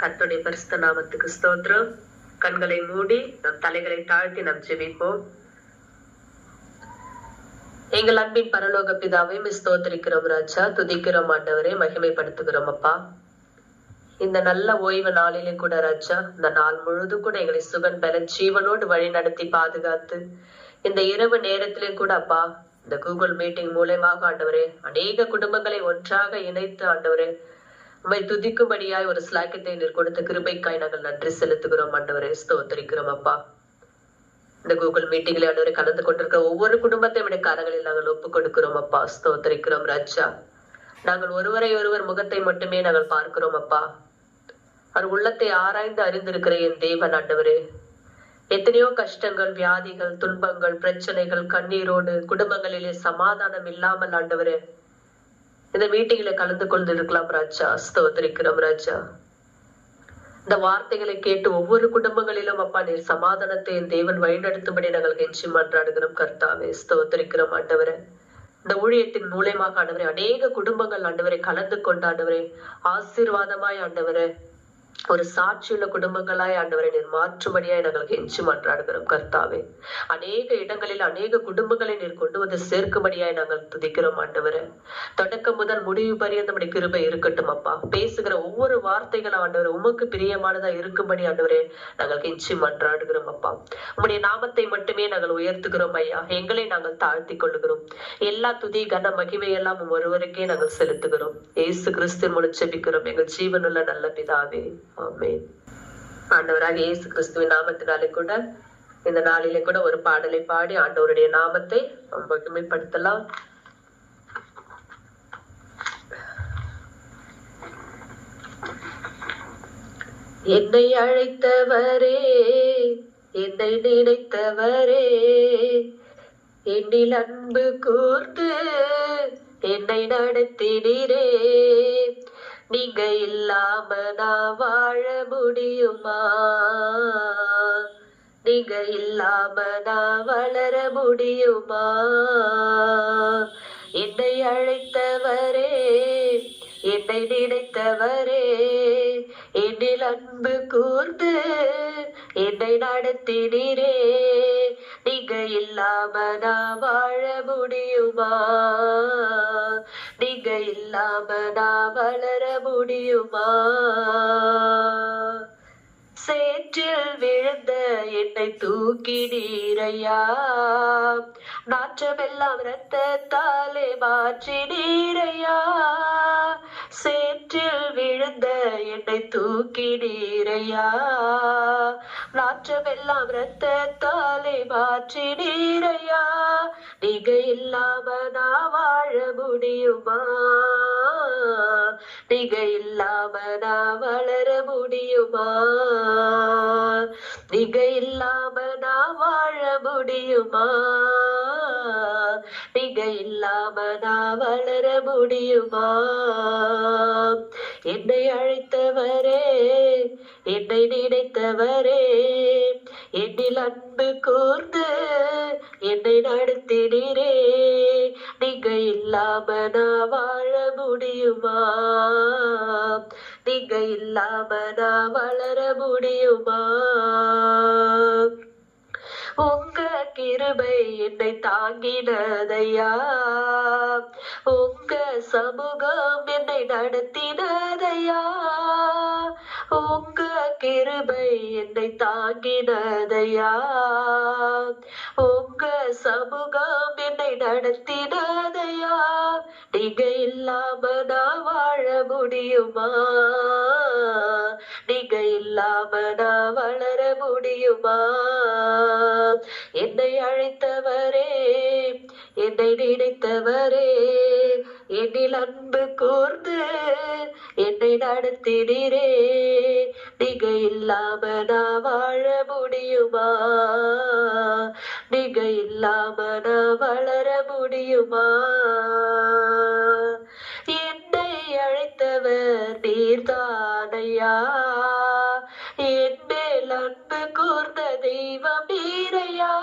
கர்த்தருடைய பரிசுத்த நாமத்துக்கு ஸ்தோத்திரம். கண்களை மூடி நம் தலைகளை தாழ்த்தி நாம் ஜெபிப்போம். எங்கள் அன்பின் பரலோக பிதாவை ஸ்தோத்திரிக்கிறோம் ராஜா, துதிக்கிறோம் ஆண்டவரே, மகிமைப்படுத்துகிறோம் அப்பா. இந்த நல்ல ஓய்வு நாளிலே கூட ராஜா, இந்த நாள் முழுதும் கூட எங்களை சுகன் பல ஜீவனோடு வழி நடத்தி பாதுகாத்து இந்த இரவு நேரத்திலே கூட அப்பா, இந்த கூகுள் மீட்டிங் மூலமாக ஆண்டவரே அநேக குடும்பங்களை ஒன்றாக இணைத்து ஆண்டவரே உம்மை துதிக்கும்படியாய் ஒரு ஸ்லாக்கியத்தை நீர் கொடுத்த கிருபைக்காய் நாங்கள் நன்றி செலுத்துகிறோம் ஆண்டவரே, ஸ்தோத்திரிக்கிறோம் அப்பா. இந்த கூகுள் மீட்டிங்ல ஆண்டவரை கலந்து கொண்டிருக்கிற ஒவ்வொரு குடும்பத்தையும் விட காரங்களில் நாங்கள் ஒப்புக் கொடுக்கிறோம் அப்பா, ஸ்தோத்திரிக்கிறோம் ராஜா. நாங்கள் ஒருவரை ஒருவர் முகத்தை மட்டுமே நாங்கள் பார்க்கிறோம் அப்பா. அவர் உள்ளத்தை ஆராய்ந்து அறிந்திருக்கிற என் தேவன் ஆண்டவரே, எத்தனையோ கஷ்டங்கள், வியாதிகள், துன்பங்கள், பிரச்சனைகள், கண்ணீரோடு குடும்பங்களிலே சமாதானம் இல்லாமல் ஆண்டவரே இந்த மீட்டிங்ல கலந்து கொண்டு இருக்கலாம் ராஜா, ஸ்தோத்திரிக்கிறோம் ராஜா. இந்த வார்த்தைகளை கேட்டு ஒவ்வொரு குடும்பங்களிலும் அப்பா நீர் சமாதானத்தை என் தேவன் வழிநடத்தும்படி நாங்கள் கெஞ்சி மன்றாடுகிறோம் கர்த்தாவே, ஸ்தோத்திரிக்கிறோம் ஆண்டவரே. இந்த ஊழியத்தின் மூலமாக ஆண்டவரே அநேக குடும்பங்கள் ஆண்டவரை கலந்து கொண்டு ஆண்டவரே ஆசீர்வாதமாய் ஆண்டவரே ஒரு சாட்சியுள்ள குடும்பங்களாய் ஆண்டவரை நீர் மாற்றும்படியாய் நாங்கள் கெஞ்சி மன்றாடுகிறோம் கர்த்தாவே. அநேக இடங்களில் அநேக குடும்பங்களை நீர் கொண்டு வந்து சேர்க்கும்படியாய் நாங்கள் துதிக்கிறோம் ஆண்டவரை. தொடக்கம் முதல் முடிவு பரியந்த நம்முடைய கிருபை இருக்கட்டும் அப்பா. பேசுகிற ஒவ்வொரு வார்த்தைகளும் ஆண்டவரை உமக்கு பிரியமானதா இருக்கும்படி ஆண்டவரே நாங்கள் கெஞ்சி மன்றாடுகிறோம் அப்பா. உம்முடைய நாமத்தை மட்டுமே நாங்கள் உயர்த்துகிறோம் ஐயா. எங்களை நாங்கள் தாழ்த்தி கொள்ளுகிறோம். எல்லா துதி கன மகிமை எல்லாம் ஒருவருக்கே நாங்கள் செலுத்துகிறோம். இயேசு கிறிஸ்து மூலம் ஜெபிக்கிறோம் எங்கள் ஜீவனுள்ள நல்ல பிதாவே, ஆமென். ஆண்டவராக இயேசு கிறிஸ்துவின் நாமத்தினாலே கூட இந்த நாளிலே கூட ஒரு பாடலை பாடி ஆண்டவருடைய நாமத்தை மகிமைப்படுத்தலாம். என்னை அழைத்தவரே, என்னை நினைத்தவரே, என்னில் அன்பு கூர்ந்து என்னை நடத்தினீரே. நீங்க இல்லாம நான் வாழ முடியுமா? நீங்க இல்லாம நான் வளர முடியுமா? என்னை அழைத்தவரே, என்னை நினைத்தவரே, என்னில் அன்பு கூர்ந்து என்னை நடத்தினீரே. நீங்க இல்லாம நான் வாழ முடியுமா? நீங்க இல்லாம நான் வளர முடியுமா? சேற்றில் விழுந்த என்னை தூக்கினீரையா, நாற்றமெல்லாம் இரத்தத்தாலே மாற்றினீரையா. சேற்றில் விழுந்த என்னை தூக்கினீரையா, நாற்றமெல்லாம் இரத்தத்தாலே மாற்றினீரையா. நீங்க இல்லாம நான் வாழ முடியுமா? நீங்க இல்லாம நான் வளர முடியுமா? நீங்க இல்லாம நான் வாழ முடியுமா? நீங்க இல்லாம நான் வளர முடியுமா? என்னை அழைத்தவரே, என்னை நினைத்தவரே, என்னில் அன்பு கூர்ந்து என்னை நடத்தினீரே. நீங்க இல்லாம நான் வாழ முடியுமா? நீங்க இல்லாம நான் வளர முடியுமா? உங்க கிருபை என்னை தாங்கினதையா, உங்க சமூகம் என்னை நடத்தினதையா. உங்க கிருபை என்னை தாங்கினதையா, உங்க சமூகம் என்னை நடத்தினதையா. நீங்க இல்லாம நான் வாழ முடியுமா? நீங்க இல்லாம நான் வளர முடியுமா? என்னை அழைத்தவரே, என்னை நினைத்தவரே, என்னில் அன்பு கூர்ந்து என்னை நடத்தினீரே. நீங்க இல்லாம நான் வாழ முடியுமா? நீங்க இல்லாம நான் வளர முடியுமா? என்னை அழைத்தவர் நீர்தானையா, என் மேல் அன்பு கூர்ந்த தெய்வம் நீரையா.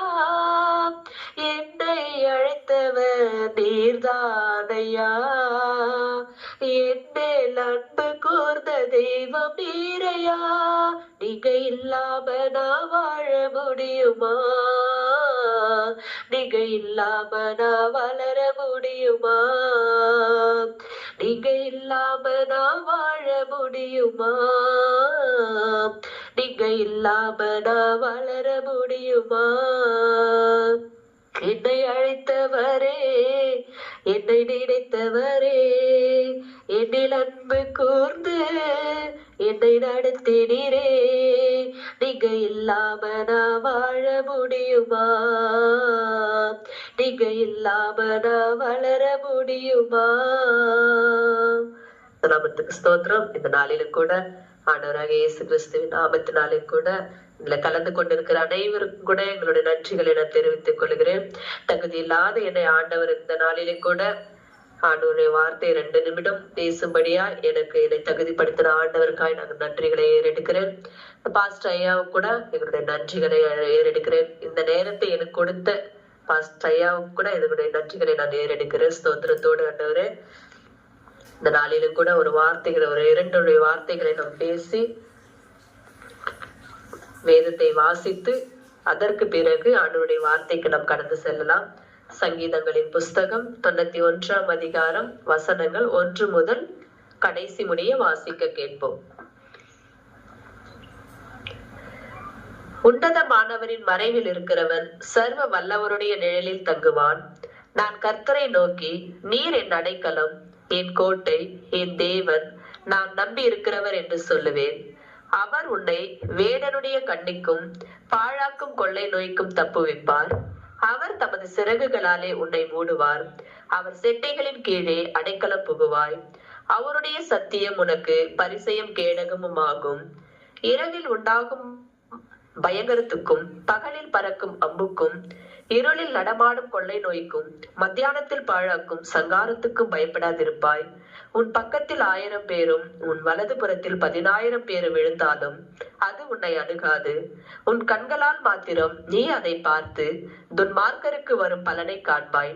என்னை அழைத்தவர் நீர்தானையா, என் மேல் அன்பு கூர்ந்த தெய்வம் தந்தீரையா, நீங்க இல்லாம நான் வாழ முடியுமா? நீங்க இல்லாம நான் வளர முடியுமா? நீங்க இல்லாம நான் வாழ முடியுமா? நீங்க இல்லாம நான் வளர முடியுமா? என்னை அழைத்தவரே, என்னை நினைத்தவரே, என்னில் அன்பு கூர்ந்து என்னை நடத்தினீரே, நீங்க இல்லாம நான் வாழ முடியுமா? நீங்க இல்லாம நான் வளர முடியுமா? நாமத்துக்கு ஸ்தோத்திரம். இந்த நாளிலும் கூட ஆண்டவராக இயேசு கிறிஸ்துவின் நாமத்தினாலே கூட இதுல கலந்து கொண்டிருக்கிற அனைவருக்கும் கூட எங்களுடைய நன்றிகளை நான் தெரிவித்துக் கொள்கிறேன். தகுதி இல்லாத என்னை ஆண்டவர் இந்த நாளிலே கூட ஆண்டவருடைய வார்த்தை 2 நிமிடம் பேசும்படியா எனக்கு என்னை தகுதிப்படுத்தின ஆண்டவருக்காய் நாங்கள் நன்றிகளை ஏறெடுக்கிறேன். பாஸ்டர் ஐயாவுக்கு கூட எங்களுடைய நன்றிகளை ஏறெடுக்கிறேன். இந்த நேரத்தை எனக்கு கொடுத்த பாஸ்டர் ஐயாவுக்கு கூட என்னுடைய நன்றிகளை நான் ஏறெடுக்கிறேன். ஸ்தோத்திரத்தோடு ஆண்டவரே, இந்த நாளிலும் கூட ஒரு 2 வார்த்தைகளை நாம் பேசி வேதத்தை வாசித்து அதற்கு பிறகு ஆண்டவருடைய வார்த்தைக்கு நாம் கடந்து செல்லலாம். சங்கீதங்களின் புஸ்தகம் 91ஆம் அதிகாரம் வசனங்கள் 1 முதல் கடைசி முடிய வாசிக்க கேட்போம். உன்னதமானவரின் மறைவில் இருக்கிறவன் சர்வ வல்லவருடைய நிழலில் தங்குவான். நான் கர்த்தரை நோக்கி, நீர் என் அடைக்கலம், என் கோட்டை, என் தேவன், நான் நம்பி இருக்கிறவர் என்று சொல்லுவேன். அவர் உன்னை வேடனுடைய கண்ணிக்கும் பாழாக்கும் கொள்ளை நோய்க்கும் தப்புவிப்பார். அவர் தமது சிறகுகளாலே உன்னை மூடுவார். அவர் செட்டைகளின் கீழே அடைக்கலம் புகுவாய். அவருடைய சத்தியம் உனக்கு பரிசையும் கேடகமும் ஆகும். இரவில் உண்டாகும் பயங்கரத்துக்கும் பகலில் பறக்கும் அம்புக்கும் இருளில் நடமாடும் கொள்ளை நோய்க்கும் மத்தியானத்தில் பாழாக்கும் சங்காரத்துக்கும் பயப்படாதிருப்பாய். உன் பக்கத்தில் 1000 பேரும் உன் வலது புறத்தில் 10,000 பேரும் விழுந்தாலும் அது உன்னை அணுகாது. உன் கண்களால் மாத்திரம் நீ அதை பார்த்து துன்மார்க்கருக்கு வரும் பலனை காண்பாய்.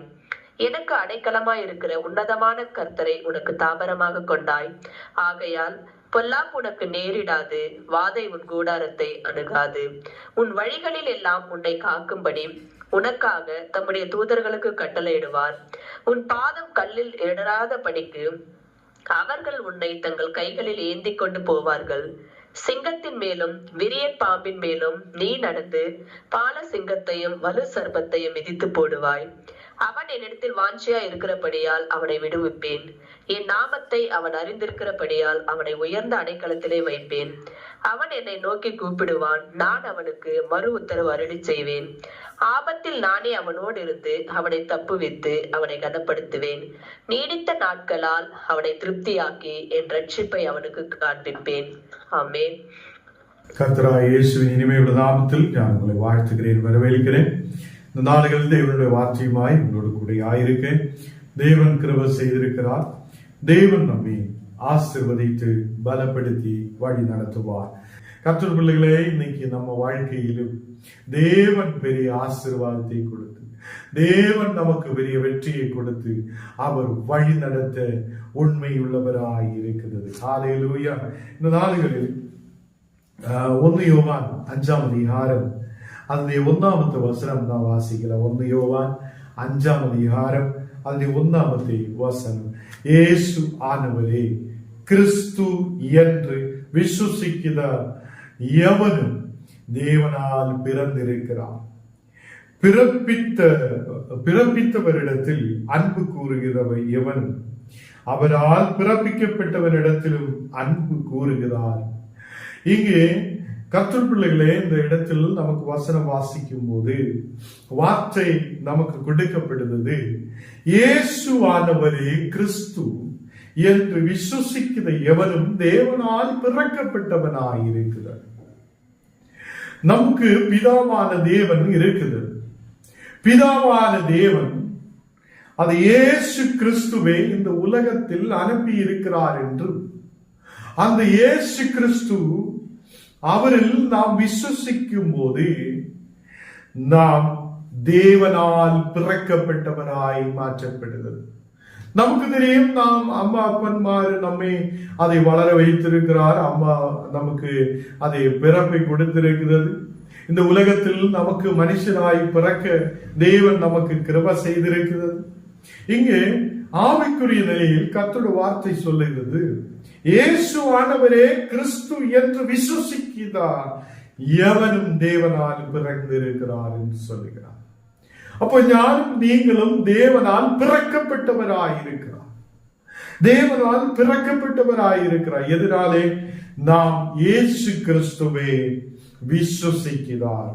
எனக்கு அடைக்கலமாய் இருக்கிற உன்னதமான கர்த்தரை உனக்கு தாபரமாக கொண்டாய். ஆகையால் பொல்லாப்பு உனக்கு நேரிடாது, வாதை உன் கூடாரத்தை அணுகாது. உன் வழிகளில் எல்லாம் உன்னை காக்கும்படி உனக்காக தம்முடைய தூதர்களுக்கு கட்டளையிடுவார். உன் பாதம் கல்லில் இடராத படிக்கு அவர்கள் உன்னை தங்கள் கைகளில் ஏந்தி கொண்டு போவார்கள். சிங்கத்தின் மேலும் விரியன் பாம்பின் மேலும் நீ நடந்து பால சிங்கத்தையும் வலு சர்ப்பத்தையும் மிதித்து போடுவாய். அவன் என்னிடத்தில் வாஞ்சியா இருக்கிறபடியால் அவனை விடுவிப்பேன். என் நாமத்தை அவன் அறிந்திருக்கிறபடியால் அவனை உயர்ந்த அடைக்கலத்திலே வைப்பேன். அவன் என்னை நோக்கி கூப்பிடுவான், நான் அவனுக்கு மறு உத்தரவு அருளி செய்வேன். ஆபத்தில் நானே அவனோடு இருந்து அவனை தப்புவித்து அவனை கனப்படுத்துவேன். நீடித்த நாட்களால் அவனை திருப்தியாக்கி என் ரட்சிப்பை அவனுக்கு காண்பிப்பேன். ஆமென். கர்த்தராகிய இயேசுவின் இனிமையுள்ள நாமத்தில் நான் உங்களை வாழ்த்துகிறேன், வரவேற்கிறேன். இந்த நாடுகளில் தேவனுடைய வார்த்தையுமாய் உங்களோடு கூட ஆயிருக்கேன். தேவன் கிருபை செய்திருக்கிறார். தேவன் நம்மை ஆசீர்வதித்து பலப்படுத்தி வழி நடத்துவார். கர்த்தர் பிள்ளைகளே, இன்னைக்கு நம்ம வாழ்க்கையிலும் தேவன் பெரிய ஆசீர்வாதத்தை கொடுத்து, தேவன் நமக்கு பெரிய வெற்றியை கொடுத்து அவர் வழி நடத்த உண்மையுள்ளவராய் இருக்கிறது. ஹல்லேலூயா. இந்த நாடுகளில் 1 யோவான் 5ஆம் அதிகாரம் அதனுடைய 1வது வசனம் தான் வாசிக்கலாம். 1 யோவான் 5ஆம் அதிகாரம் அதனுடைய 1வது வசனம். இயேசு ஆனவரே கிறிஸ்து என்று விசுவாசிக்கிற எவனும் தேவனால் பிறந்திருக்கிறார். பிறப்பித்தவரிடத்தில் அன்பு கூறுகிறவர் எவனும் அவரால் பிறப்பிக்கப்பட்டவரிடத்திலும் அன்பு கூறுகிறார். இங்கே கர்த்தர் பிள்ளைகளே, இந்த இடத்தில் நமக்கு வசனம் வாசிக்கும் போது வார்த்தை நமக்கு கொடுக்கப்படுகிறது. இயேசுவானவரே கிறிஸ்து என்று விசுவாசிக்கிற எவனும் தேவனால் பிறக்கப்பட்டவனாயிருக்கிறார். நமக்கு பிதாவான தேவன் இருக்குது. பிதாவான தேவன் அது இயேசு கிறிஸ்துவை இந்த உலகத்தில் அனுப்பி இருக்கிறார் என்றும், அந்த இயேசு கிறிஸ்து அவரில் நாம் விசுவாசிக்கும் போது நாம் தேவனால் பிறக்கப்பட்டவராய் மாற்றப்படுகிறது. நமக்கு தெரியும், நாம் அம்மா அப்பன்மார் நம்மை அதை வளர வைத்திருக்கிறார். அம்மா நமக்கு அதை பிறப்பை கொடுத்திருக்கிறது. இந்த உலகத்தில் நமக்கு மனுஷனாய் பிறக்க தேவன் நமக்கு கிருபை செய்திருக்கிறது. இங்கே ஆவிக்குரிய நிலையில் கர்த்தருடைய வார்த்தை சொல்லுகிறது, இயேசு ஆண்டவரே கிறிஸ்து என்று விசுவசிக்கிறார் எவனும் தேவனால் பிறந்திருக்கிறார் என்று சொல்லுகிறார். அப்போ ஞானும் நீங்களும் தேவனால் பிறக்கப்பட்டவராயிருக்கிறார். தேவனால் பிறக்கப்பட்டவராயிருக்கிறார். எதனாலே? நாம் இயேசு கிறிஸ்துவை விசுவசிக்கிறார்.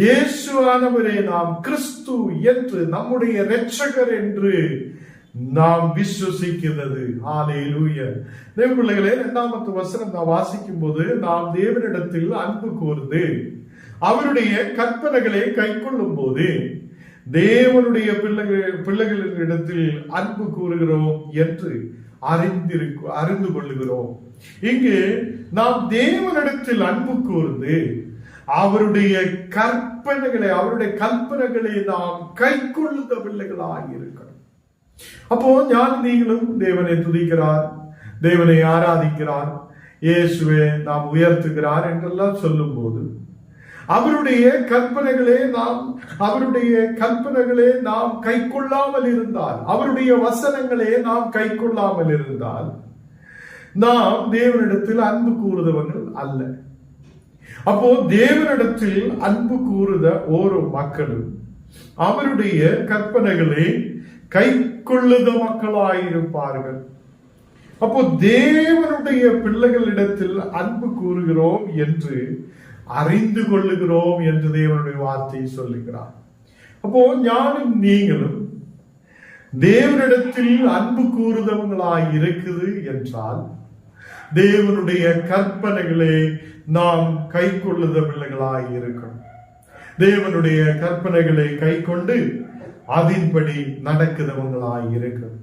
இயேசு ஆனவரே நாம் கிறிஸ்து என்று நம்முடைய இரட்சகர் என்று நாம் விசுவசிக்கிறது. ஹல்லேலூயா. தேவ பிள்ளைகளே, 2வது வசனம் நாம் வாசிக்கும் போது, நாம் தேவனிடத்தில் அன்பு கூர்ந்து அவருடைய கற்பனைகளை கைக்கொள்ளும் போது தேவனுடைய பிள்ளைகளிடத்தில் அன்பு கூறுகிறோம் என்று அறிந்து கொள்ளுகிறோம். இங்கு நாம் தேவனிடத்தில் அன்பு கூர்ந்து அவருடைய கற்பனைகளை நாம் கைக்கொள்ளுத பிள்ளைகளாக இருக்கணும். அப்போ ஞான நீங்களும் தேவனை துதிக்கிறார், தேவனை ஆராதிக்கிறார், இயேசுவை நாம் உயர்த்துகிறார் என்றெல்லாம் சொல்லும் போது அவருடைய கற்பனைகளே நாம் கை கொள்ளாமல் இருந்தால், அவருடைய வசனங்களே நாம் கை கொள்ளாமல் இருந்தால் நாம் தேவனிடத்தில் அன்பு கூறுதவர்கள் அல்ல. அப்போ தேவனிடத்தில் அன்பு கூறுத ஓரோ மக்களும் அவருடைய கற்பனைகளை கை கொள்ளுத மக்களாயிருப்பார்கள். அப்போ தேவனுடைய பிள்ளைகளிடத்தில் அன்பு கூறுகிறோம் என்று அறிந்து கொள்ளுகிறோம் என்று தேவனுடைய வார்த்தை சொல்லுகிறார். அப்போ ஞானும் நீங்களும் தேவனிடத்தில் அன்பு கூறுதவங்களாய் இருக்குது என்றால் தேவனுடைய கற்பனைகளை நாம் கை கொள்ளுத பிள்ளைகளாய் இருக்கணும். தேவனுடைய கற்பனைகளை கை கொண்டு அதன்படி நடக்குதவங்களாய் இருக்கணும்.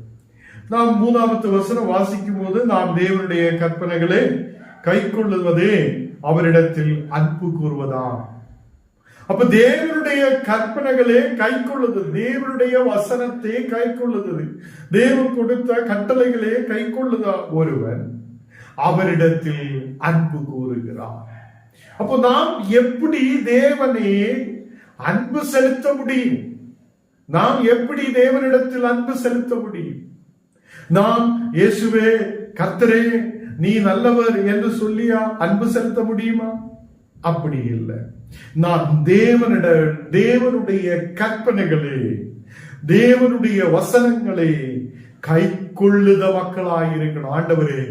நாம் 3வது வசனம் வாசிக்கும் போது, நாம் தேவனுடைய கற்பனைகளை கை கொள்ளுவதே அவரிடத்தில் அன்பு கூறுவதா. அப்ப தேவனுடைய கற்பனைகளே கை கொள்ளுது, தேவனுடைய வசனத்தை கை கொள்ளுது, தேவன் கொடுத்த கட்டளைகளே கை கொள்ளுதா ஒருவன் அவரிடத்தில் அன்பு கூறுகிறார். அப்போ நாம் எப்படி தேவனை அன்பு செலுத்த முடியும்? நாம் எப்படி தேவனிடத்தில் அன்பு செலுத்த முடியும்? நாம் இயேசுவே கர்த்தரே நீ நல்லவர் என்று சொல்லியா அன்பு செலுத்த முடியுமா? அப்படி இல்லை. நான் தேவனுடைய கற்பனைகளே, தேவனுடைய வசனங்களே கை கொள்ளுத மக்களாயிருக்கணும். ஆண்டவரே,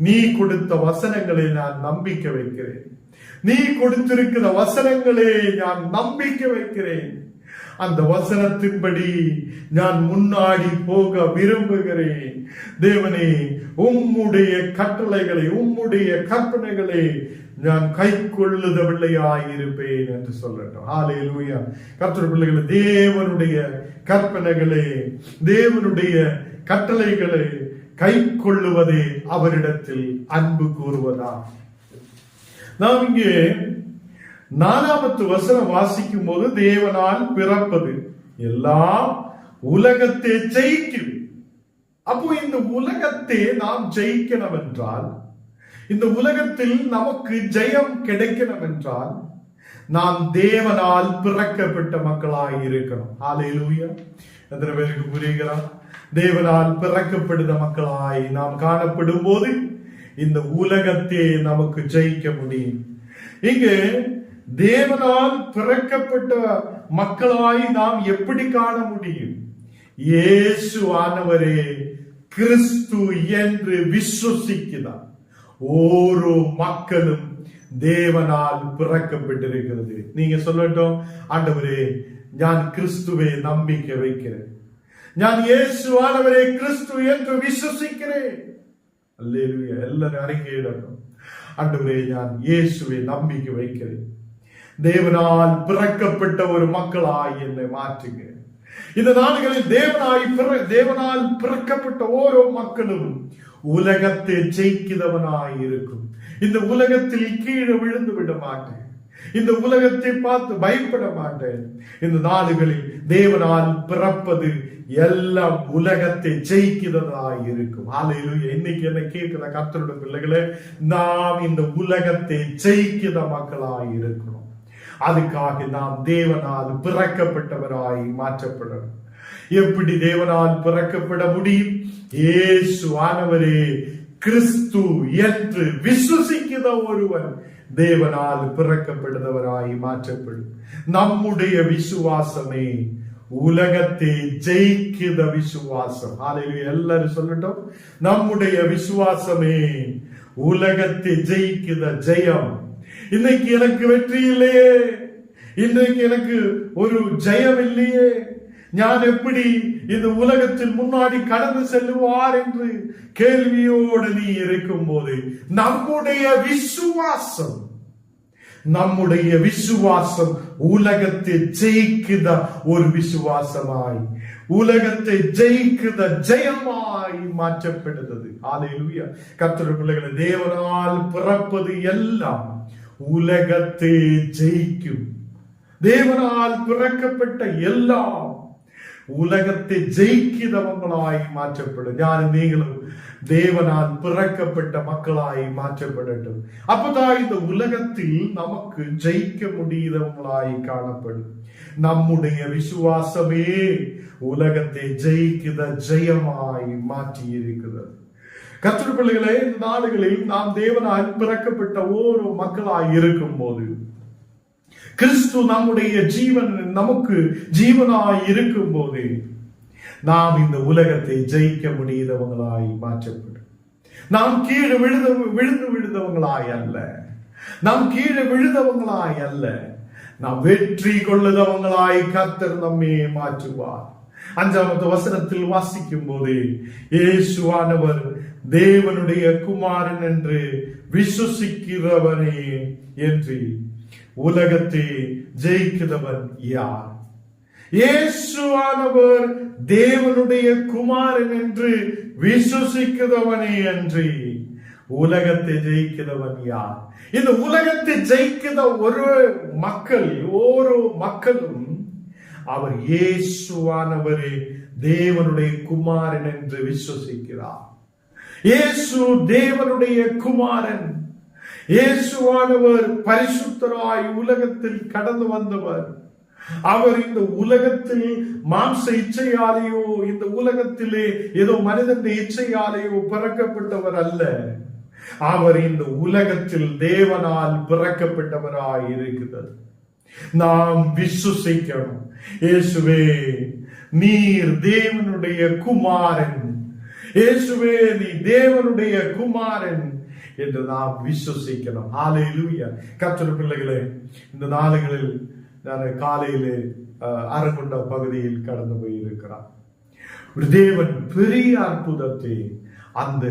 நீ கொடுத்த வசனங்களை நான் நம்பிக்கை வைக்கிறேன், நீ கொடுத்திருக்கிற வசனங்களே நான் நம்பிக்கை வைக்கிறேன், அந்த வசனத்தின்படி நான் முன்னாடி போக விரும்புகிறேன். தேவனே, உம்முடைய கட்டளைகளை, உம்முடைய கற்பனைகளை நான் கை கொள்ளுதவில்லையாயிருப்பேன் என்று சொல்லட்டும். ஹல்லேலூயா. கர்த்தருடைய பிள்ளைகளே, தேவனுடைய கற்பனைகளை, தேவனுடைய கட்டளைகளை கை கொள்ளுவதே அவரிடத்தில் அன்பு கூறுவதா. நாம் இங்கே 4வது வசனம் வாசிக்கும் போது, தேவனால் பிறப்பது எல்லாம் உலகத்தை ஜெயிக்கும். அப்போ இந்த உலகத்தை நாம் ஜெயிக்கணும் என்றால், இந்த உலகத்தில் நமக்கு ஜெயம் கிடைக்கணும் என்றால், நாம் தேவனால் பிறக்கப்பட்ட மக்களாய் இருக்கணும். ஹல்லேலூயா. எத்தனை பேருக்கு புரிகிறார்? தேவனால் பிறக்கப்படுத மக்களாய் நாம் காணப்படும் போது இந்த உலகத்தை நமக்கு ஜெயிக்க முடியும். இங்கு தேவனால் பிறக்கப்பட்ட மக்களாய் நாம் எப்படி காண முடியும்? இயேசு ஆனவரே கிறிஸ்து என்று விசுவசிக்கிறார் ஓரோ மக்களும் தேவனால் பிறக்கப்பட்டிருக்கிறது. நீங்க சொல்லட்டும், ஆண்டவரே நான் கிறிஸ்துவை நம்பிக்கை வைக்கிறேன், நான் இயேசு ஆனவரே கிறிஸ்து என்று விசுவசிக்கிறேன். அல்லேலூயா. எல்லாரும் அறிக்கையிடணும், ஆண்டவரே நான் இயேசுவை நம்பிக்கை வைக்கிறேன், தேவனால் பிறக்கப்பட்ட ஒரு மக்களாய் என்னை மாற்றுங்க. இந்த நாடுகளில் தேவனால் பிறக்கப்பட்ட ஓரோ மக்களும் உலகத்தை ஜெயிக்கிறவனாய் இருக்கும். இந்த உலகத்தில் கீழே விழுந்து விட மாட்டேன். இந்த உலகத்தை பார்த்து பயப்பட மாட்டேன். இந்த நாடுகளில் தேவனால் பிறப்பது எல்லாம் உலகத்தை ஜெயிக்கிறதாய் இருக்கும். ஹல்லேலூயா. இன்னைக்கு என்ன கேட்கிற கர்த்தருடைய பிள்ளைகளே, நாம் இந்த உலகத்தை ஜெயிக்கிற மக்களாய் இருக்கணும். அதுக்காக நாம் தேவனால் பிறக்கப்பட்டவராய் மாற்றப்படணும். எப்படி தேவனால் பிறக்கப்பட முடியும்? இயேசுவானவரே கிறிஸ்து என்று விசுவாசிக்கிற ஒருவன் தேவனால் பிறக்கப்படுகிறவராய் மாற்றப்படும். நம்முடைய விசுவாசமே உலகத்தை ஜெயிக்கிற விசுவாசம். ஹல்லேலூயா. எல்லாரும் சொல்லட்டும், நம்முடைய விசுவாசமே உலகத்தை ஜெயிக்கிற ஜெயம். இன்னைக்கு எனக்கு வெற்றி இல்லையே, இன்றைக்கு எனக்கு ஒரு ஜெயம் இல்லையே, நான் எப்படி இந்த உலகத்தில் முன்னாடி கடந்து செல்லுவார் என்று கேள்வியோடு நீ இருக்கும் போது நம்முடைய விசுவாசம் உலகத்தை ஜெயிக்கிற ஒரு விசுவாசமாய், உலகத்தை ஜெயிக்கிற ஜெயமாய் மாற்றப்படுகிறது. ஹல்லேலூயா. கர்த்தருடைய பிள்ளைகளை, தேவனால் பிறப்பது எல்லாம் உலகத்தை ஜெயிக்கும். தேவனால் பிறக்கப்பட்ட எல்லாம் உலகத்தை ஜெயிக்கிறவங்களாய் மாற்றப்படும். யாரும் நீங்களும் தேவனால் பிறக்கப்பட்ட மக்களாய் மாற்றப்படட்டும். அப்பதான் இந்த உலகத்தில் நமக்கு ஜெயிக்க முடியாதவங்களாய் காணப்படும். நம்முடைய விசுவாசமே உலகத்தை ஜெயிக்கிற ஜெயமாய் மாற்றி இருக்கிறது. கர்த்தருடைய பிள்ளைகளே, இந்த நாடுகளில் நாம் தேவனால் பிறக்கப்பட்ட ஓரோ மக்களாய் இருக்கும் போது, கிறிஸ்து நம்முடைய ஜீவன் நமக்கு ஜீவனாய் இருக்கும் போது, நாம் இந்த உலகத்தை ஜெயிக்க முடியாதவங்களாய் மாற்றப்படும். நாம் கீழே விழுந்தவங்களாய் அல்ல, நாம் கீழே விழுந்தவங்களாய் அல்ல, நாம் வெற்றி கொள்ளுதவங்களாய் கர்த்தர் நம்மை மாற்றுவார். 5வது வசனத்தில் வாசிக்கும் போது, இயேசுவானவர் தேவனுடைய குமாரன் என்று விசுவாசிக்கிறவனே என்று உலகத்தை ஜெயிக்கிறவன் யார்? இயேசுவானவர் தேவனுடைய குமாரன் என்று விசுவாசிக்கிறவனே அன்றி உலகத்தை ஜெயிக்கிறவன் யார்? இந்த உலகத்தை ஜெயிக்கிற ஒரு மக்களும் அவர் இயேசுவானவரே தேவனுடைய குமாரன் என்று விசுவாசிக்கிறார். இயேசு தேவனுடைய குமாரன். இயேசுவானவர் பரிசுத்தராய் உலகத்தில் கடந்து வந்தவர். அவர் இந்த உலகத்தில் மாம்ச இச்சையாலேயோ, இந்த உலகத்திலே ஏதோ மனிதன் இச்சையாலேயோ பிறக்கப்பட்டவர் அல்ல. அவர் இந்த உலகத்தில் தேவனால் பிறக்கப்பட்டவராய் இருக்கிறது. நாம் விசுவாசிக்கணும். இயேசுவே நீர் தேவனுடைய குமாரன், இயேசுவே நீ தேவனுடைய குமாரன் என்று நாம் விசுவாசிக்கணும். ஹல்லேலூயா. கர்த்தருடைய பிள்ளைகளே, இந்த நாளுகளில் நான் காலையிலே அரங்குண்ட பகுதியில் கடந்து போய் இருக்கிறார். ஒரு தேவன் பெரிய அற்புதத்தை அந்த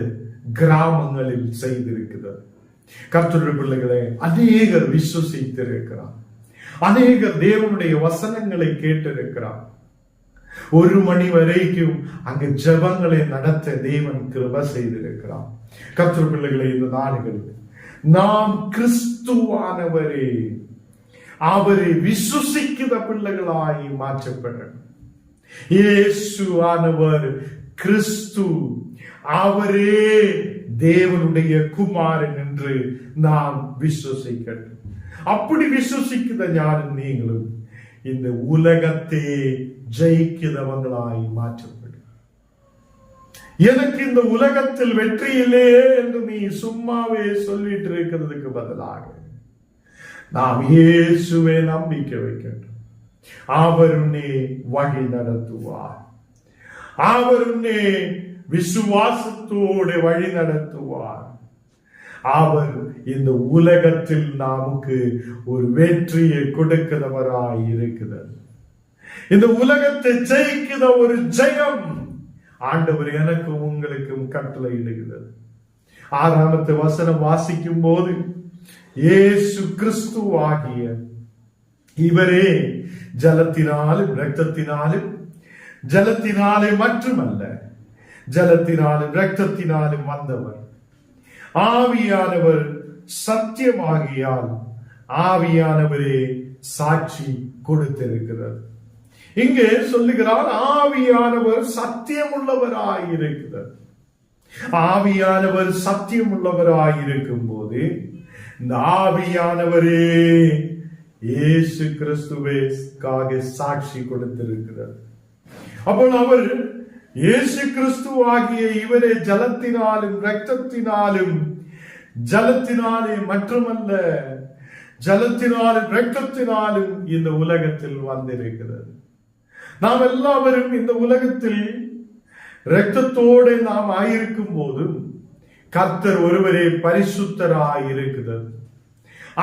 கிராமங்களில் செய்திருக்கிறது. கர்த்தருடைய பிள்ளைகளே, அநேகர் விசுவாசித்திருக்கிறார், அநேகர் தேவனுடைய வசனங்களை கேட்டிருக்கிறார். 1 மணி வரைக்கும் அங்கு ஜெபங்களை நடத்த தேவன் கிருபை செய்திருக்கிறார். கர்த்தருடைய பிள்ளைகளே, இந்த நாடுகளில் நாம் கிறிஸ்துவானவரே அவரை விசுவாசிக்கிற பிள்ளைகளாய் மாற்றப்படணும். இயேசுவானவர் கிறிஸ்து, அவரே தேவனுடைய குமாரன் என்று நாம் விசுவாசிக்கணும். அப்படி விசுவாசிக்கிற ஞானம் நீங்களும் இந்த உலகத்தை ஜெயிக்கிறவங்களாய் மாற்றப்படும். எனக்கு இந்த உலகத்தில் வெற்றி இல்லையே என்று நீ சும்மாவே சொல்லிட்டு இருக்கிறதுக்கு பதிலாக நாம் இயேசுவை நம்பிக்கை வைக்கட்டும். அவர் உன்னை வழி நடத்துவார். அவர் உன்னை விசுவாசத்தோடு வழி நடத்துவார். அவர் இந்த உலகத்தில் நமக்கு ஒரு வெற்றியை கொடுக்கிறவராய் இருக்கிறார். இந்த உலகத்தை ஜெயிக்கிற ஒரு ஜெயம் ஆண்டவர் எனக்கும் உங்களுக்கும் கட்டளை இடுகிறது. 6வது வசனம் வாசிக்கும் போது, இயேசு கிறிஸ்து ஆகிய இவரே ஜலத்தினாலும் இரத்தத்தினாலும், ஜலத்தினாலே மட்டுமல்ல ஜலத்தினாலும் இரத்தத்தினாலும் வந்தவர். ஆவியானவர் சத்தியமாகியால் ஆவியானவரே சாட்சி கொடுத்திருக்கிறது. இங்கே சொல்லுகிறார், ஆவியானவர் சத்தியம் உள்ளவராயிருக்கிறார். ஆவியானவர் சத்தியம் உள்ளவராயிருக்கும் போது இந்த ஆவியானவரே இயேசு கிறிஸ்துவுக்காக சாட்சி கொடுத்திருக்கிறார். அப்போ அவர் இயேசு கிறிஸ்து ஆகிய இவரே ஜலத்தினாலும் இரத்தத்தினாலும், ஜலத்தினாலே மட்டுமல்ல, ஜலத்தினாலும் இரத்தத்தினாலும் இந்த உலகத்தில் வந்திருக்கிறது. நாம் எல்லாரும் இந்த உலகத்தில் இரத்தத்தோடு நாம் ஆயிருக்கும் போதும் கர்த்தர் ஒருவரே பரிசுத்தராய் இருக்கிறது.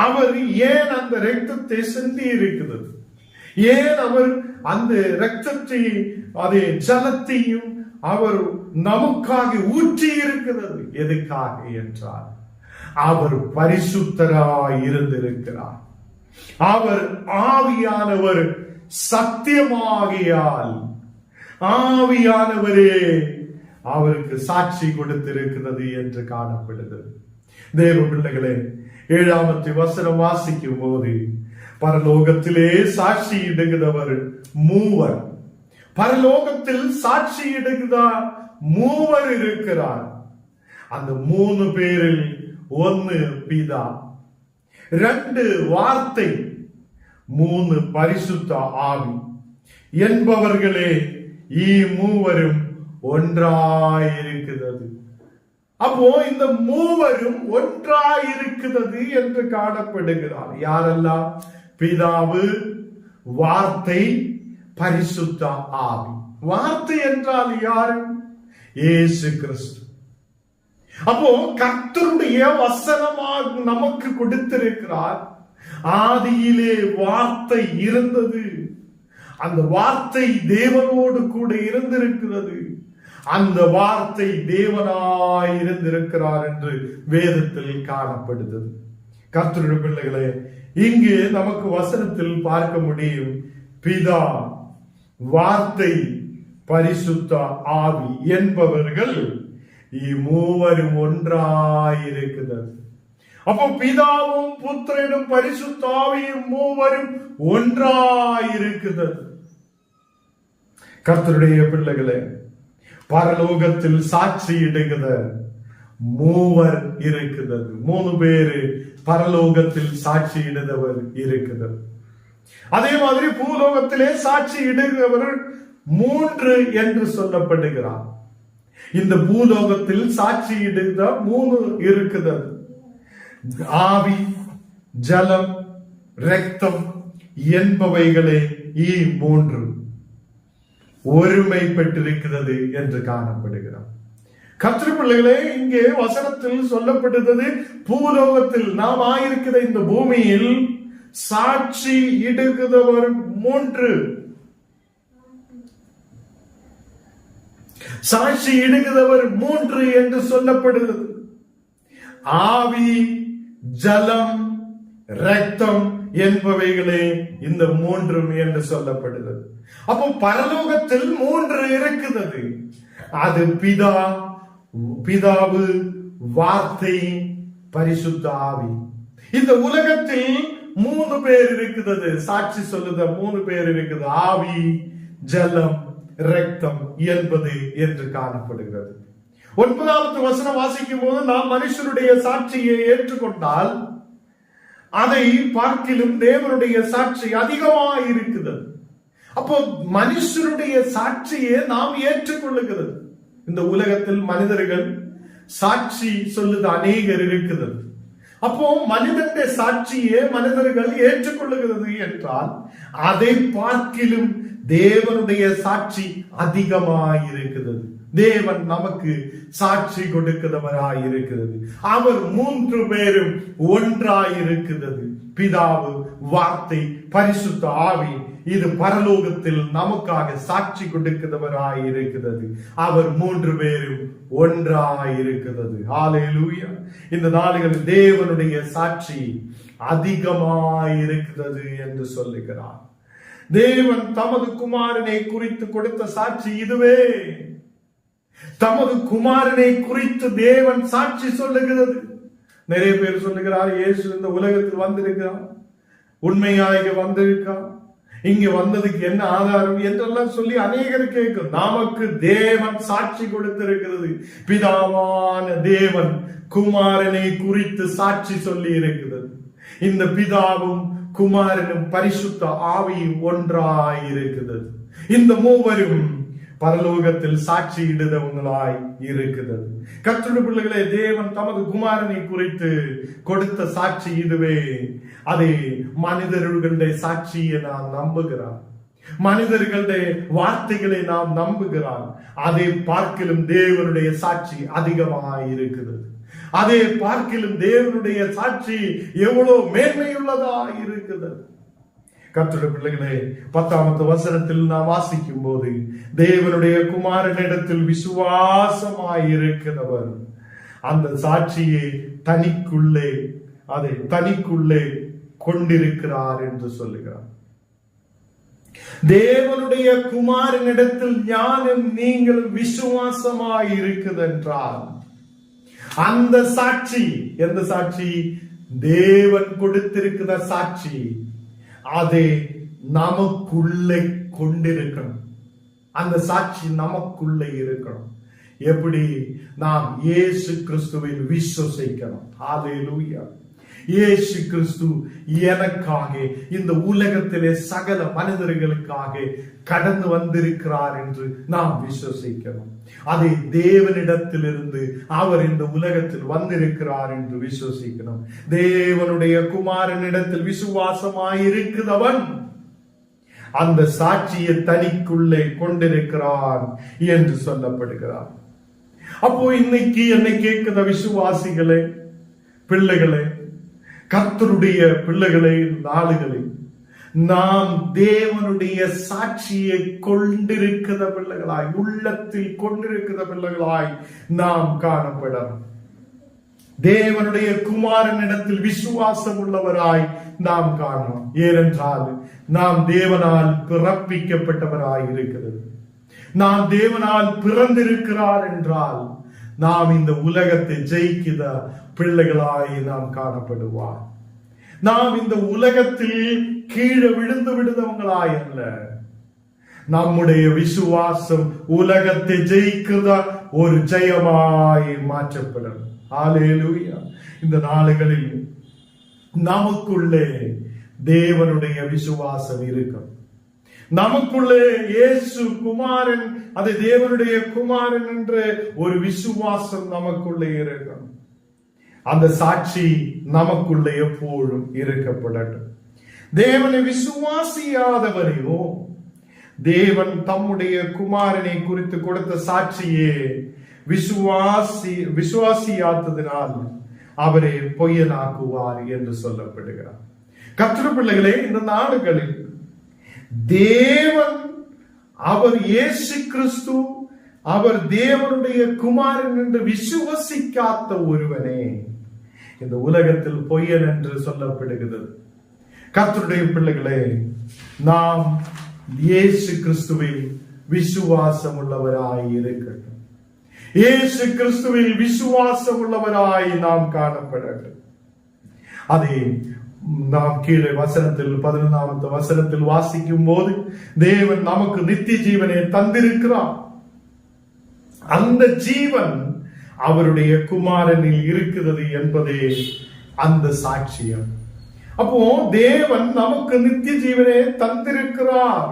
அவர் ஏன் அந்த இரத்தத்தை சிந்தி இருக்கிறது? ஏன் அவர் அந்த இரத்தத்தை, அதே ஜலத்தையும் அவர் நமக்காக ஊற்றி இருக்கிறது? எதுக்காக என்றால் அவர் பரிசுத்தராய் இருந்திருக்கிறார். அவர் ஆவியானவர் சத்தியமாகியால் ஆவியானவரே அவருக்கு சாட்சி கொடுத்திருக்கிறது என்று காணப்படுகிறது. தேவ பிள்ளைகளே, 7ஆம் வசனம் வாசிக்கும் போது பரலோகத்திலே சாட்சியிடுகிறவர் மூவர். பரலோகத்தில் சாட்சியிடுகிறார் மூவர் இருக்கிறார். அந்த 3 பேரில் 1 பிதா, 2 வார்த்தை, 3 பரிசுத்த ஆவி என்பவர்களே மூவரும் ஒன்றாயிருக்கிறது. அப்போ இந்த மூவரும் ஒன்றாயிருக்கிறது என்று காணப்படுகிறார். யாரெல்லாம்? பிதாவு, வார்த்தை, பரிசுத்த ஆவி. வார்த்தை என்றால் யாரு? இயேசு கிறிஸ்து. அப்போ கர்த்தருடைய வசனமாக நமக்கு கொடுத்திருக்கிறார். ஆதியிலே வார்த்தை இருந்தது, அந்த வார்த்தை தேவனோடு கூட இருந்திருக்கிறது, அந்த வார்த்தை தேவனாய் இருந்திருக்கிறார் என்று வேதத்தில் காணப்படுகிறது. கர்த்தருடைய பிள்ளைகளே, இங்கே நமக்கு வசனத்தில் பார்க்க முடியும், பிதா, வார்த்தை, பரிசுத்த ஆவி என்பவர்கள் மூவரும் ஒன்றாயிருக்கிறது. அப்போ பிதாவும் புத்திரனும் பரிசுத்த ஆவியும் மூவரும் ஒன்றாயிருக்கிறது. கர்த்தருடைய பிள்ளைகளே, பரலோகத்தில் சாட்சியிடுகிற மூவர் இருக்கிறது. 3 பேரு பரலோகத்தில் சாட்சியிடுகிறவர் இருக்கிறது. அதே மாதிரி பூலோகத்திலே சாட்சியிடுகிறவர் 3 என்று சொல்லப்படுகிறார். இந்த பூலோகத்தில் சாட்சியிடுகிற 3 இருக்கிறது. ஆவி, ஜலம், இரத்தம் என்பவைகளே 3 ஒருமைப்பட்டிருக்கிறது என்று காணப்படுகிறார். கர்த்தருடைய பிள்ளைகளே, இங்கே வசனத்தில் சொல்லப்பட்டது, பூலோகத்தில் நாம் ஆயிருக்கிற இந்த பூமியில் சாட்சி இடுகிறவர் 3. சாட்சி இடுகிறவர் 3 என்று சொல்லப்படுகிறது. ஆவி, ஜலம், இரத்தம் என்பவைகளே இந்த 3 என்று சொல்லப்படுகிறது. அப்போ பரலோகத்தில் 3 இருக்கிறது. அது பிதாவு, வார்த்தை, பரிசுத்த ஆவி. இந்த உலகத்தில் 3 பேர் இருக்கிறது. சாட்சி சொல்லுத 3 பேர் இருக்குது. ஆவி, ஜலம், இரத்தம் என்பது என்று காணப்படுகிறது. 9வது வசனம் வாசிக்கும் போது, நாம் மனுஷனுடைய சாட்சியை ஏற்றுக்கொண்டால் அதை பார்க்கிலும் தேவனுடைய சாட்சி அதிகமாக இருக்குது. அப்போ மனுஷனுடைய சாட்சியை நாம் ஏற்றுக்கொள்ளுகிறது. இந்த உலகத்தில் மனிதர்கள் சாட்சி சொல்லுது அநேகர் இருக்கிறது. அப்போ மனிதனுடைய சாட்சியை மனிதர்கள் ஏற்றுக்கொள்ளுகிறது என்றால் அதை பார்க்கிலும் தேவனுடைய சாட்சி அதிகமாயிருக்கிறது. தேவன் நமக்கு சாட்சி கொடுக்கிறவராயிருக்கிறது. அவர் 3 பேரும் ஒன்றாயிருக்கிறது. பிதாவு, வார்த்தை, பரிசுத்த ஆவி. இது பரலோகத்தில் நமக்காக சாட்சி கொடுக்கிறவராயிருக்கிறது. அவர் 3 பேரும் ஒன்றாயிருக்கிறது. ஹல்லேலூயா. இந்த நாளில் தேவனுடைய சாட்சி அதிகமாயிருக்கிறது என்று சொல்லுகிறார். தேவன் தமது குமாரனை குறித்து கொடுத்த சாட்சி இதுவே. தமது குமாரனை குறித்து தேவன் சாட்சி சொல்லுகிறது. நிறைய பேர் சொல்லுகிறார், இயேசு இந்த உலகத்தில் வந்திருக்கிறார், உண்மையாக வந்திருக்கா, இங்க வந்ததுக்கு என்ன ஆதாரம் என்றெல்லாம் சொல்லி அநேகர் கேட்கும். நமக்கு தேவன் சாட்சி கொடுத்திருக்கிறது. பிதாவான தேவன் குமாரனை குறித்து சாட்சி சொல்லி இருக்கிறது. இந்த பிதாவும் குமாரனும் பரிசுத்த ஆவியும் ஒன்றாய் இருக்கிறது. இந்த மூவரும் பரலோகத்தில் சாட்சியிடுதவங்களாய் இருக்கிறது. கர்த்தருடைய பிள்ளைகளே, தேவன் தமது குமாரனை குறித்து கொடுத்த சாட்சி இதுவே. அதை மனிதர்களுடைய சாட்சியை நாம் நம்புகிறார், மனிதர்களுடைய வார்த்தைகளை நாம் நம்புகிறார். அதை பார்க்கிலும் தேவனுடைய சாட்சி அதிகமாய் இருக்கிறது. அதை பார்க்கிலும் தேவனுடைய சாட்சி எவ்வளவு மேன்மையுள்ளதா இருக்கிறது. கர்த்தருடைய பிள்ளைகளே, 10வது வசனத்தில் நாம் வாசிக்கும் போது, தேவனுடைய குமாரனிடத்தில் விசுவாசமாயிருக்கிறவர் அந்த சாட்சியை தனிக்குள்ளே கொண்டிருக்கிறார் என்று சொல்லுகிறார். தேவனுடைய குமாரனிடத்தில் ஞானம் நீங்கள் விசுவாசமாயிருக்கிறது என்றால், அந்த சாட்சி எந்த சாட்சி? தேவன் கொடுத்திருக்கிற சாட்சி. அதை நமக்குள்ளே கொண்டிருக்கணும். அந்த சாட்சி நமக்குள்ளே இருக்கணும். எப்படி? நாம் இயேசு கிறிஸ்துவில் விசுவசிக்கணும். ஹல்லேலூயா. இயேசு கிறிஸ்து எனக்காக, இந்த உலகத்திலே சகல மனிதர்களுக்காக கடந்து வந்திருக்கிறார் என்று நாம் விசுவசிக்கணும். அதை தேவனிடத்திலிருந்து அவர் இந்த உலகத்தில் வந்திருக்கிறார் என்று விசுவசிக்கணும். தேவனுடைய குமாரனிடத்தில் விசுவாசமாயிருக்கிறவன் அந்த சாட்சியை தனிக்குள்ளே கொண்டிருக்கிறான் என்று சொல்லப்படுகிறார். அப்போ இன்னைக்கு என்னை கேட்கிற விசுவாசிகளே, பிள்ளைகளே, கர்த்தருடைய பிள்ளைகளே, நாளுகளே, நாம் தேவனுடைய சாட்சியை கொண்டிருக்கிற பிள்ளைகளாய், உள்ளத்தில் கொண்டிருக்கிற பிள்ளைகளாய் நாம் காணப்படணும். தேவனுடைய குமாரனிடத்தில் விசுவாசம் உள்ளவராய் நாம் காணணும். ஏனென்றால் நாம் தேவனால் பிறப்பிக்கப்பட்டவராய் இருக்கிறது. நாம் தேவனால் பிறந்திருக்கிறார் என்றால் நாம் இந்த உலகத்தை ஜெயிக்கிற பிள்ளைகளாய் நாம் காணப்படுவார். நாம் இந்த உலகத்தில் கீழே விழுந்து விடுதவங்களாய் அல்ல. நம்முடைய விசுவாசம் உலகத்தை ஜெயிக்கிற ஒரு ஜெயமாய் மாற்றப்படும். ஹல்லேலூயா. இந்த நாளுகளில் நமக்குள்ளே தேவனுடைய விசுவாசம் இருக்கும். நமக்குள்ளே இயேசு குமாரன், அது தேவனுடைய குமாரன் என்ற ஒரு விசுவாசம் நமக்குள்ளே இருக்கும். அந்த சாட்சி நமக்குள்ளே எப்போதும் இருக்கப்படட்டும். தேவனை விசுவாசியாதவரையோ தேவன் தம்முடைய குமாரனை குறித்து கொடுத்த சாட்சியே விசுவாசியாததினால் அவரை பொய்யனாக்குவார் என்று சொல்லப்படுகிறார். கர்த்தருடைய பிள்ளைகளே, இந்த நாடுகளில் தேவன், அவர் இயேசு கிறிஸ்து, அவர் தேவனுடைய குமாரன் என்று விசுவசிக்காத ஒருவனே இந்த உலகத்தில் பொய்யன் என்று சொல்லப்படுகிறது. கர்த்தருடைய பிள்ளைகளே, நாம் இயேசு கிறிஸ்துவில் விசுவாசம் உள்ளவராய் இருக்கட்டும். இயேசு கிறிஸ்துவில் விசுவாசம் உள்ளவராய் நாம் காணப்படட்டும். அதை நாம் கீழே வசனத்தில் 11வது வசனத்தில் வாசிக்கும் போது, தேவன் நமக்கு நித்திய ஜீவனை தந்திருக்கிறார். அந்த ஜீவன் அவருடைய குமாரனில் இருக்கிறது என்பதே அந்த சாட்சியம். அப்போ தேவன் நமக்கு நித்திய ஜீவனை தந்திருக்கிறார்.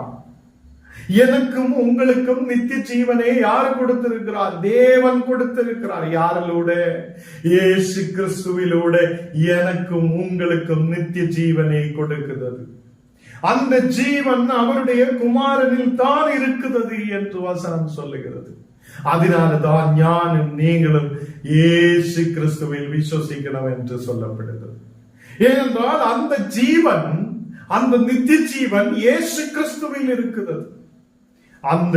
எனக்கும் உங்களுக்கும் நித்திய ஜீவனை யார் கொடுத்திருக்கிறார்? தேவன் கொடுத்திருக்கிறார். யாரிலூட? இயேசு கிறிஸ்துவிலூட எனக்கும் உங்களுக்கும் நித்திய ஜீவனை கொடுக்கிறது. அந்த ஜீவன் அவருடைய குமாரனில் தான் இருக்கிறது என்று வசனம் சொல்லுகிறது. அதனால்தான் ஞானும் நீங்களும் இயேசு கிறிஸ்துவில் விசுவசிக்கணும் என்று சொல்லப்படுகிறது. ஏனென்றால் அந்த ஜீவன், அந்த நித்திய ஜீவன் இயேசு கிறிஸ்துவில் இருக்கிறது. அந்த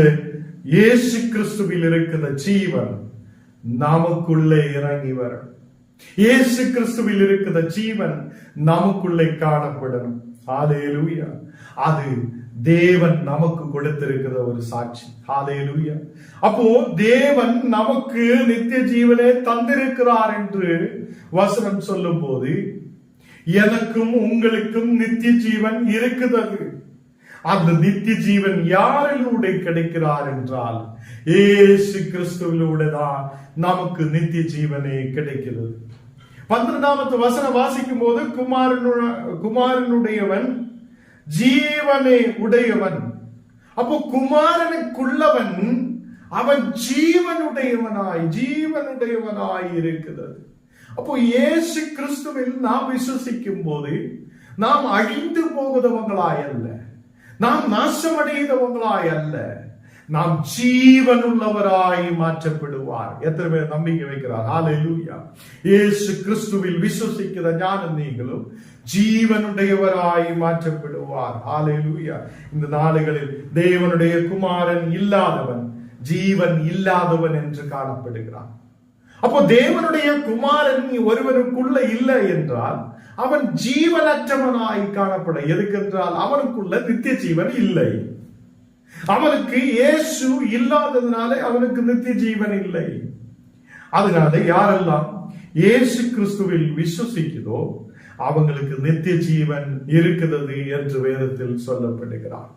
இயேசு கிறிஸ்துவில் இருக்கிற ஜீவன் நமக்குள்ளே இறங்கி வரும். இயேசு கிறிஸ்துவில் இருக்கிற ஜீவன் நமக்குள்ளே காணப்படணும். ஹல்லேலூயா. அது தேவன் நமக்கு கொடுத்திருக்கிற ஒரு சாட்சி. ஹல்லேலூயா. அப்போ தேவன் நமக்கு நித்திய ஜீவனை தந்திருக்கிறார் என்று வசனம் சொல்லும் போது, எனக்கும் உங்களுக்கும் நித்திய ஜீவன் இருக்கிறது. அந்த நித்திய ஜீவன் யாரிலூടെ கிடைக்கிறார் என்றால் இயேசு கிறிஸ்துவிலூടെ தான் நமக்கு நித்திய ஜீவனே கிடைக்கிறது. 12வது வசனம் வாசிக்கும் போது குமாரனுடையவன் ஜீவனை உடையவன். அப்போ குமாரனுக்குள்ளவன் அவன் ஜீவனுடையவனாய் இருக்கிறது. அப்போ இயேசு கிறிஸ்துவில் நாம் விசுவசிக்கும் போது நாம் அழிந்து போகிறவங்களாய் அல்ல, நாம் நாசமடைந்தவங்களாய் அல்ல, நாம் ஜீவனுள்ளவராய் மாற்றப்படுவார். எத்தனை பேர் நம்பிக்கை வைக்கிறார்? ஹல்லேலூயா. இயேசு கிறிஸ்துவில் விசுவசிக்கிற ஞானம் நீங்களும் ஜீவனுடையவராய் மாற்றப்படுவார். ஹல்லேலூயா. இந்த நாடுகளில் தேவனுடைய குமாரன் இல்லாதவன் ஜீவன் இல்லாதவன் என்று காணப்படுகிறான். அப்போ தேவனுடைய குமாரன் ஒருவனுக்குள்ள இல்லை என்றால் அவன் ஜீவனற்றவனாய் காணப்பட. எதுக்கென்றால் அவனுக்குள்ள நித்திய ஜீவன் இல்லை. அவனுக்கு இயேசு இல்லாததுனாலே அவனுக்கு நித்திய ஜீவன் இல்லை. அதனால யாரெல்லாம் இயேசு கிறிஸ்துவில் விசுவசிக்கிறதோ அவங்களுக்கு நித்திய ஜீவன் இருக்கிறது என்று வேதத்தில் சொல்லப்படுகிறார்.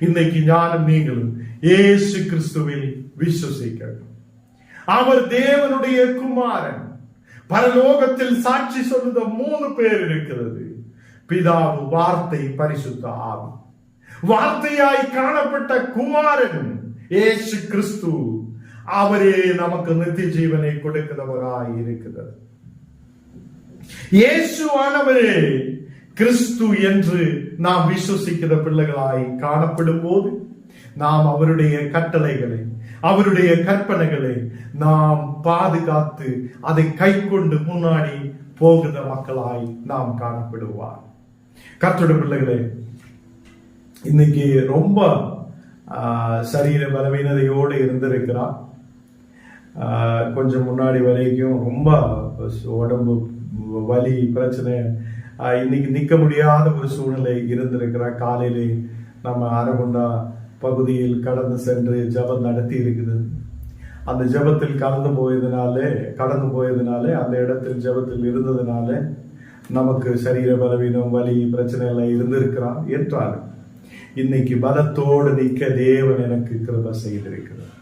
இன்னைக்கு ஞானம் நீங்களும் இயேசு கிறிஸ்துவில் விசுவசிக்கணும். அவர் தேவனுடைய குமாரன். பரலோகத்தில் சாட்சி சொல்லுத 3 பேர் இருக்கிறது. பிதாவு, வார்த்தை, பரிசுத்த ஆவி. வார்த்தையாய் காணப்பட்ட குமாரன் இயேசு கிறிஸ்து, அவரே நமக்கு நித்திய ஜீவனை கொடுக்கிறவராய் இருக்கிறது. இயேசுவானவரே கிறிஸ்து என்று நாம் விசுவசிக்கிற பிள்ளைகளாய் காணப்படும் போது நாம் அவருடைய கட்டளைகளை, அவருடைய கற்பனைகளை நாம் பாதுகாத்து அதை கை கொண்டு முன்னாடி போகிற மக்களாய் நாம் காணப்படுவார். கர்த்தருடைய பிள்ளைகளே, இன்னைக்கு ரொம்ப சரீர பலவீனதையோடு இருந்திருக்கிறார். கொஞ்சம் முன்னாடி வரைக்கும் ரொம்ப உடம்பு வலி பிரச்சனை, இன்னைக்கு நிக்க முடியாத ஒரு சூழ்நிலை இருந்திருக்கிறார். காலையிலே நம்ம அரகுண்டா பகுதியில் கடந்து சென்று ஜபம் நடத்தி இருக்குது. அந்த ஜபத்தில் கடந்து போயதுனாலே அந்த இடத்தில் ஜபத்தில் இருந்ததுனால நமக்கு சரீர பலவீனம், வலி, பிரச்சனை எல்லாம் இருந்திருக்கிறான் என்றாலும் இன்னைக்கு பலத்தோடு நிற்க தேவன் எனக்கு கிருபை செய்திருக்கிறார்.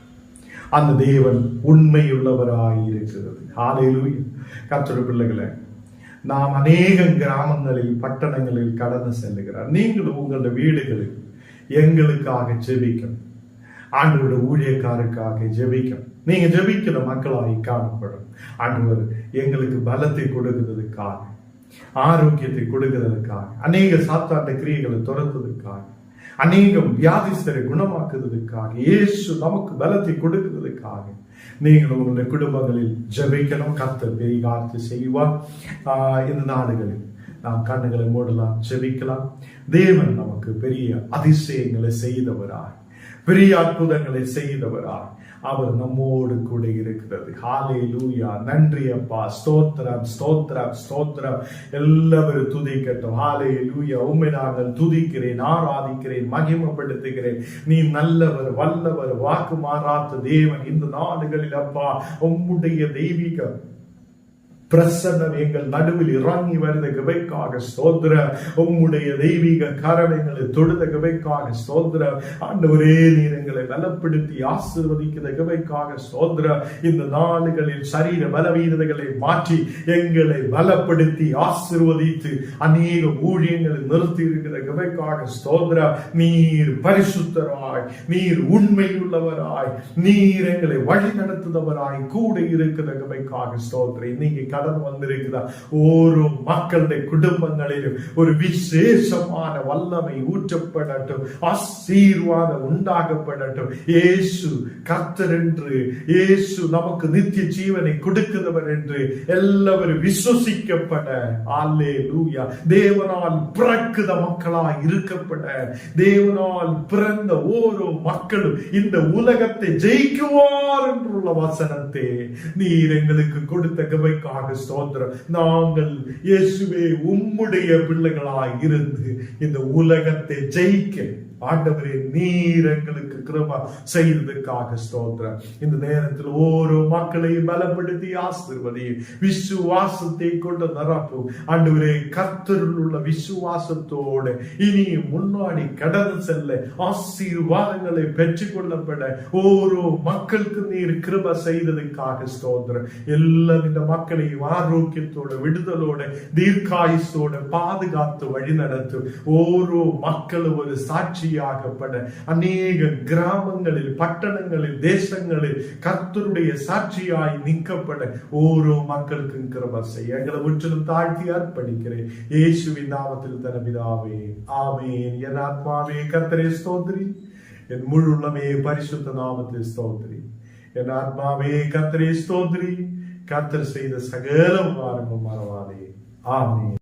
அந்த தேவன் உண்மையுள்ளவராய் இருக்கிறது. ஹல்லேலூயா. கர்த்தருடைய பிள்ளைகளே, நாம் அநேக கிராமங்களில், பட்டணங்களில் கடந்து செல்லுகிறார். நீங்களும் உங்களுடைய வீடுகளில் எங்களுக்காக ஜெபிக்கணும். ஆண்டவருடைய ஊழியக்காருக்காக ஜெபிக்கணும். நீங்க ஜெபிக்கிற மக்களாய் காணப்படும். ஆண்டவர் எங்களுக்கு பலத்தை கொடுக்கிறதுக்காக, ஆரோக்கியத்தை கொடுக்கிறதுக்காக, அநேக சாத்தாண்ட கிரியைகளை துரத்துவதற்காக, அநேகம் வியாதிஸ்தரை குணமாக்குவதற்காக, இயேசு நமக்கு பலத்தை கொடுக்கிறதுக்காக நீங்கள் உங்களுடைய குடும்பங்களில் ஜெபிக்கணும். கர்த்தர் பெரிய காரியத்தை செய்வார். இந்த நாடுகளில் நாம் கண்ணுகளை மூடலாம், ஜெபிக்கலாம். தேவன் நமக்கு பெரிய அதிசயங்களை செய்தவராய், பெரிய அற்புதங்களை செய்தவராய் அவர் நம்மோடு கூட இருக்கிறது. ஹல்லேலூயா. நன்றி அப்பா. ஸ்தோத்திரம், ஸ்தோத்திரம், ஸ்தோத்திரம். எல்லாரும் துதிக்கட்டும். ஹல்லேலூயா. உம்மை நாங்கள் துதிக்கிறேன், ஆராதிக்கிறேன், மகிமைப்படுத்துகிறேன். நீ நல்லவர், வல்லவர், வாக்கு மாறாத தேவன். இந்த நாடுகளில் அப்பா உம்முடைய தெய்வீக பிரசன்னம் எங்கள் நடுவில் இறங்கி வருத கிருபைக்காக ஸ்தோத்திரம். உம்முடைய தெய்வீக காரணங்களை தொடுத கிருபைக்காக ஸ்தோத்திரம். ஆண்டவரே, நீர் எங்களை பலப்படுத்தி ஆசீர்வதிக்கிற கிருபைக்காக ஸ்தோத்திரம். இந்த நாடுகளில் சரீர பலவீனதைகளை மாற்றி எங்களை பலப்படுத்தி ஆசீர்வதித்து அநேக ஊழியங்களை நிறுத்தி இருக்கிற கிருபைக்காக ஸ்தோத்திரம். நீர் பரிசுத்தராய், நீர் உண்மையுள்ளவராய், நீர் எங்களை வழி நடத்துதவராய் கூட இருக்கிற கிருபைக்காக ஸ்தோத்திரம். நீங்க கடந்து வந்திருக்கிறார். ஒரு மக்களுடைய குடும்பங்களிலும் ஒரு விசேஷமான வல்லமை ஊற்றப்படட்டும், ஆசீர்வாதம் உண்டாகப்படட்டும். இயேசு கர்த்தர் என்று, இயேசு நமக்கு நித்திய ஜீவனை கொடுக்கிறவர் என்று எல்லாரும் விசுவசிக்கப்பட, அல்லேலூயா, தேவனால் பிறக்குத மக்களாய் இருக்கப்பட, தேவனால் பிறந்த ஓரோ மக்களும் இந்த உலகத்தை ஜெயிக்குவார் என்றுள்ள வசனத்தை நீர் எங்களுக்கு கொடுத்த கிருபைக்காக செய்ததுக்காக ஸ்தோத்திரம். நாங்கள் இயேசுவே உம்முடைய பிள்ளைகளாய் இருந்து இந்த உலகத்தை ஜெயிக்க ஆண்டவரே நீர் எங்களுக்கு கிருபை செய்ததுக்காக ஸ்தோத்திரம். இந்த நேரத்தில் ஓரோ மக்களையும் பலப்படுத்தி ஆசீர்வதி, விசுவாசத்தை கொண்டு நிரப்பும் ஆண்டவரே. கர்த்தரில் உள்ள விசுவாசத்தோடு இனி முன்னாடி கடந்து செல்ல ஆசீர்வாதங்களை பெற்றுக் கொள்ளப்பட ஓரோ மக்களுக்கு நீர் கிருபை செய்ததுக்காக ஸ்தோத்திரம். எல்லா இந்த மக்களையும் ஆரோக்கியத்தோட விடுதலோட தீர்க்காயுசோட பாதுகாத்து வழி நடத்தும். ஓரோ மக்களும் ஒரு சாட்சியாகப்பட அநேக கிராமங்களில், பட்டணங்களில், தேசங்களில் கர்த்தருடைய சாட்சியாய் நிற்கப்பட ஓரோ மக்களுக்கும் கிருபை செய்ய எங்களை முற்றிலும் தாழ்த்தி அர்ப்பணிக்கிறேன் இயேசுவின் நாமத்தில் தன பிதாவே, ஆமென். என் ஆத்மாவே கர்த்தரை ஸ்தோத்திரி, என் முழு உள்ளமே பரிசுத்த நாமத்தில் ஸ்தோத்திரி. என் ஆத்மாவே கர்த்தரை ஸ்தோத்திரி, கர்த்தர் செய்த சகல உபகாரமும் மறவாதே. ஆமென்.